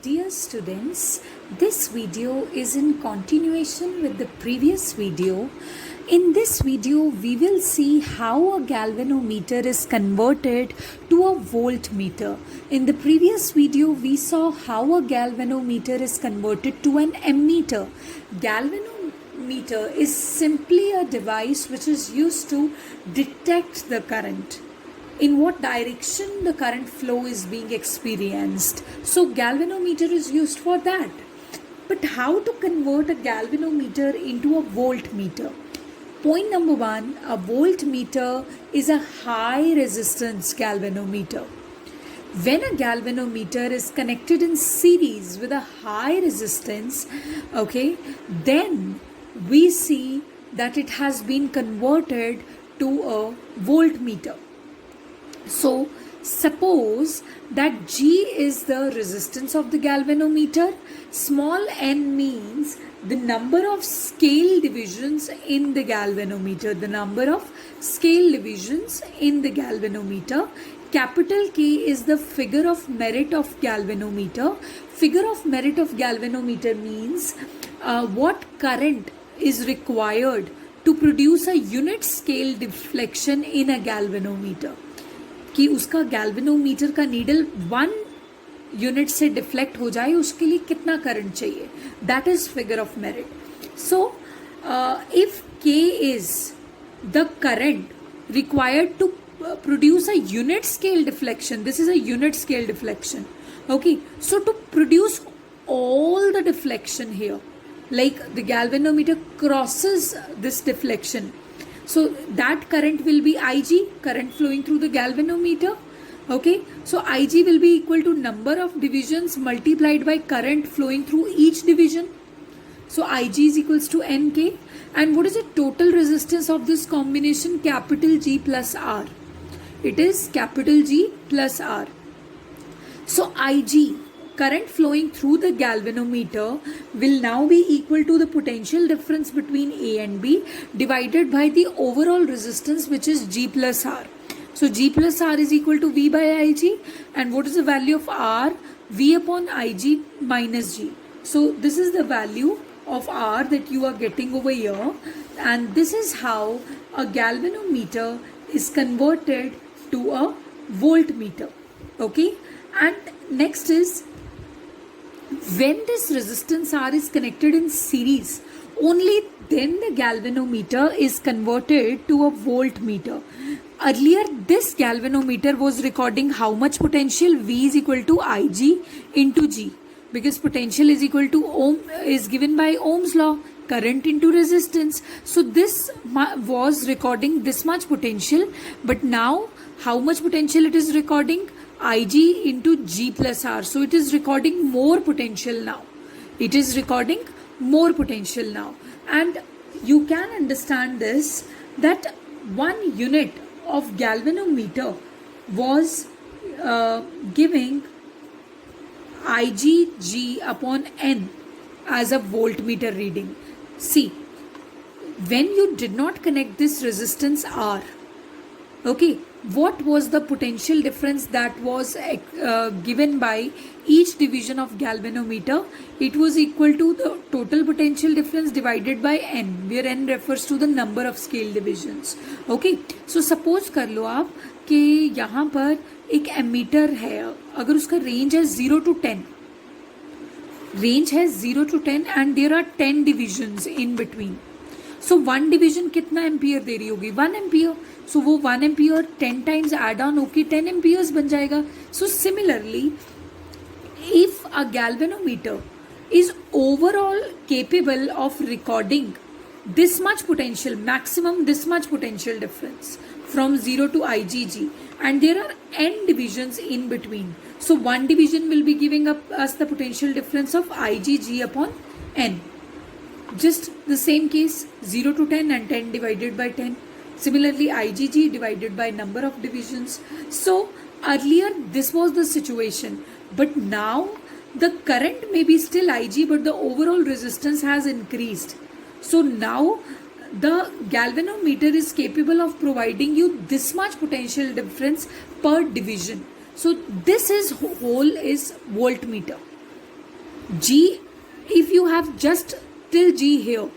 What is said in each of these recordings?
Dear students, this video is in continuation with the previous video. In this video, we will see how a galvanometer is converted to a voltmeter. In the previous video, we saw how a galvanometer is converted to an ammeter. Galvanometer is simply a device which is used to detect the current, in what direction the current flow is being experienced. So galvanometer is used for that. But how to convert a galvanometer into a voltmeter? Point number one, a voltmeter is a high resistance galvanometer. When a galvanometer is connected in series with a high resistance, then we see that it has been converted to a voltmeter. So suppose that G is the resistance of the galvanometer. Small n means the number of scale divisions in the galvanometer. The number of scale divisions in the galvanometer. Capital K is the figure of merit of galvanometer. Figure of merit of galvanometer means what current is required to produce a unit scale deflection in a galvanometer. कि उसका galvanometer का needle 1 unit से deflect हो जाए, उसके लिए कितना current चाहिए, that is figure of merit. So if K is the current required to produce a unit scale deflection, this is a unit scale deflection, okay, so to produce all the deflection here, like the galvanometer crosses this deflection, so that current will be Ig, current flowing through the galvanometer. Okay, so Ig will be equal to number of divisions multiplied by current flowing through each division. So Ig is equals to Nk. And what is the total resistance of this combination? Capital G plus R. It is capital G plus R. So Ig, current flowing through the galvanometer, will now be equal to the potential difference between A and B divided by the overall resistance, which is G plus R. So G plus R is equal to V by Ig. And what is the value of R? V upon Ig minus G. So this is the value of R that you are getting over here. And this is how a galvanometer is converted to a voltmeter. Okay. And next is, when this resistance R is connected in series, only then the galvanometer is converted to a voltmeter. Earlier, this galvanometer was recording how much potential? V is equal to Ig into G, because potential is equal to Ohm is given by Ohm's law, current into resistance. So this was recording this much potential, but now how much potential it is recording? Ig into G plus R. So it is recording more potential now. It is recording more potential now. And you can understand this, that 1 unit of galvanometer was giving Ig upon N as a voltmeter reading. See, when you did not connect this resistance R, okay, what was the potential difference that was given by each division of galvanometer? It was equal to the total potential difference divided by N, where N refers to the number of scale divisions. Okay, so suppose कर लो आप कि यहाँ पर एक ammeter है, अगर उसका range है 0 to 10, रेंज है 0 to 10 and there are 10 divisions in between. So 1 division कितना एम्पियर दे रही होगी? 1 एम्पियर. So वो 1 एम्पियर 10 times add on होके 10 एम्पियर्स बन जाएगा. So similarly, if a galvanometer is overall capable of recording this much potential, maximum this much potential difference from 0 to IgG, and there are n divisions in between, so one division will be giving us the potential difference of IgG upon n. Just the same case, 0 to 10 and 10 divided by 10. Similarly, IgG divided by number of divisions. So earlier this was the situation, but now the current may be still Ig, but the overall resistance has increased. So now the galvanometer is capable of providing you this much potential difference per division. So this is whole is voltmeter. G, if you have just till G here,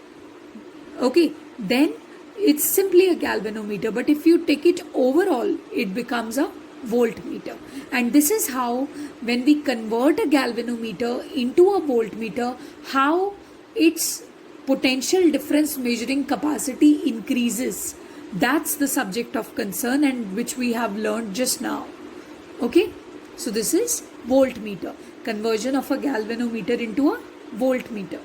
okay, then it's simply a galvanometer. But if you take it overall, it becomes a voltmeter. And this is how, when we convert a galvanometer into a voltmeter, how its potential difference measuring capacity increases. That's the subject of concern, and which we have learned just now. Okay, so this is voltmeter, conversion of a galvanometer into a voltmeter.